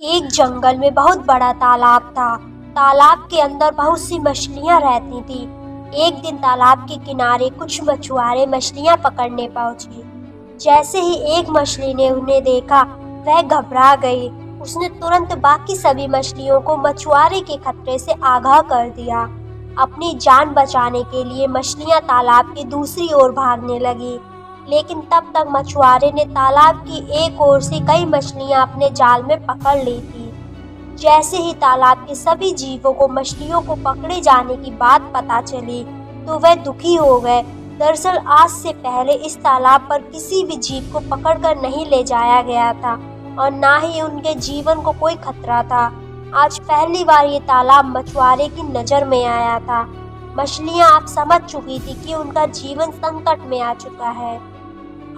एक जंगल में बहुत बड़ा तालाब था। तालाब के अंदर बहुत सी मछलियां रहती थी। एक दिन तालाब के किनारे कुछ मछुआरे मछलियां पकड़ने पहुंचे। जैसे ही एक मछली ने उन्हें देखा, वह घबरा गई। उसने तुरंत बाकी सभी मछलियों को मछुआरे के खतरे से आगाह कर दिया। अपनी जान बचाने के लिए मछलियां तालाब की दूसरी ओर भागने लगी, लेकिन तब तक मछुआरे ने तालाब की एक ओर से कई मछलियां अपने जाल में पकड़ ली थी। जैसे ही तालाब के सभी जीवों को मछलियों को पकड़े जाने की बात पता चली, तो वह दुखी हो गए। दरअसल आज से पहले इस तालाब पर किसी भी जीव को पकड़कर नहीं ले जाया गया था और ना ही उनके जीवन को कोई खतरा था। आज पहली बार ये तालाब मछुआरे की नजर में आया था। मछलियां अब समझ चुकी थी कि उनका जीवन संकट में आ चुका है।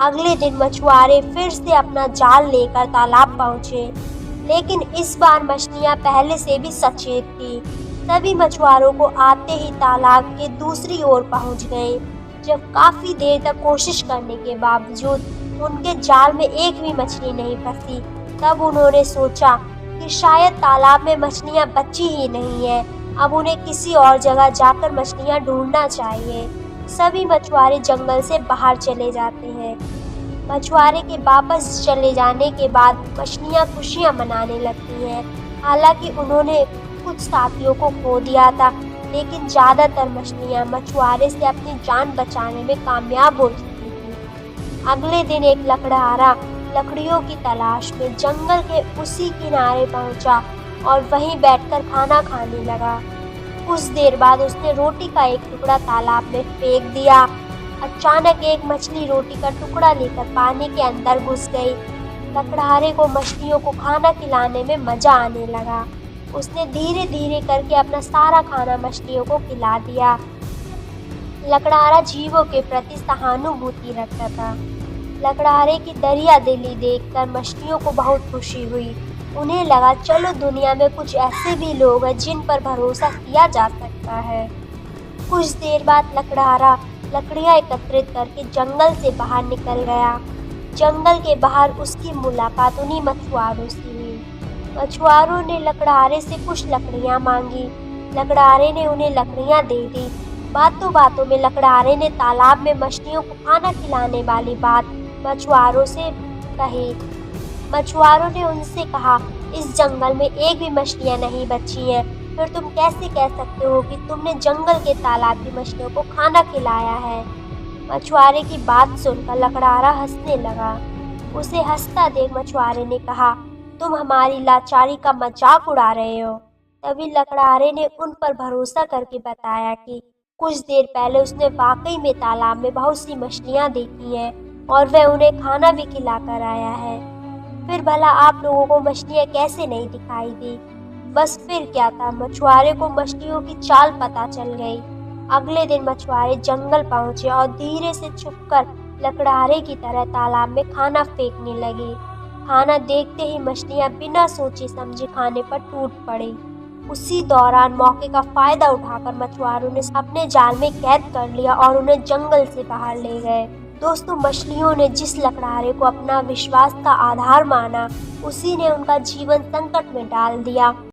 अगले दिन मछुआरे फिर से अपना जाल लेकर तालाब पहुंचे, लेकिन इस बार मछलियां पहले से भी सचेत थी। सभी मछुआरों को आते ही तालाब के दूसरी ओर पहुंच गए। जब काफी देर तक कोशिश करने के बावजूद उनके जाल में एक भी मछली नहीं फंसी, तब उन्होंने सोचा कि शायद तालाब में मछलियां बची ही नहीं है। अब उन्हें किसी और जगह जाकर मछलियां ढूंढना चाहिए। सभी मछुआरे जंगल से बाहर चले जाते हैं। मछुआरे के वापस चले जाने के बाद मछलियां खुशियां मनाने लगती हैं। हालांकि उन्होंने कुछ साथियों को खो दिया था, लेकिन ज्यादातर मछलियां मछुआरे से अपनी जान बचाने में कामयाब हो चुकी थी। अगले दिन एक लकड़हारा लकड़ियों की तलाश में जंगल के उसी किनारे पहुंचा और वहीं बैठकर खाना खाने लगा। कुछ देर बाद उसने रोटी का एक टुकड़ा तालाब में फेंक दिया। अचानक एक मछली रोटी का टुकड़ा लेकर पानी के अंदर घुस गई। लकड़हारे को मछलियों को खाना खिलाने में मजा आने लगा। उसने धीरे धीरे करके अपना सारा खाना मछलियों को खिला दिया। लकड़हारा जीवों के प्रति सहानुभूति रखता था। लकड़हारे की दरिया दिली देखकर मछलियों को बहुत खुशी हुई। उन्हें लगा, चलो दुनिया में कुछ ऐसे भी लोग हैं जिन पर भरोसा किया जा सकता है। कुछ देर बाद लकड़हारा लकड़ियां एकत्रित करके जंगल से बाहर निकल गया। जंगल के बाहर उसकी मुलाकात उन्हीं मछुआरों से हुई। मछुआरों ने लकड़हारे से कुछ लकड़ियां मांगी। लकड़हारे ने उन्हें लकड़ियां दे दी। बातों बातों में लकड़हारे ने तालाब में मछलियों को खाना खिलाने वाली बात मछुआरों से कही। मछुआरों ने उनसे कहा, इस जंगल में एक भी मछलियां नहीं बची हैं, फिर तुम कैसे कह सकते हो कि तुमने जंगल के तालाब की मछलियों को खाना खिलाया है। मछुआरे की बात सुनकर लकड़हारा हंसने लगा। उसे हंसता देख मछुआरे ने कहा, तुम हमारी लाचारी का मजाक उड़ा रहे हो। तभी लकड़हारे ने उन पर भरोसा करके बताया कि कुछ देर पहले उसने वाकई में तालाब में बहुत सी मछलियां देखी हैं और वह उन्हें खाना भी खिलाकर आया है। फिर भला आप लोगों को मछलियां कैसे नहीं दिखाई दी? बस फिर क्या था, मछुआरे को मछलियों की चाल पता चल गई। अगले दिन मछुआरे जंगल पहुंचे और धीरे से छुपकर लकड़हारे की तरह तालाब में खाना फेंकने लगे। खाना देखते ही मछलियां बिना सोचे समझे खाने पर टूट पड़ी। उसी दौरान मौके का फायदा उठाकर मछुआरों ने अपने जाल में कैद कर लिया और उन्हें जंगल से बाहर ले गए। दोस्तों, मछलियों ने जिस लकड़हारे को अपना विश्वास का आधार माना, उसी ने उनका जीवन संकट में डाल दिया।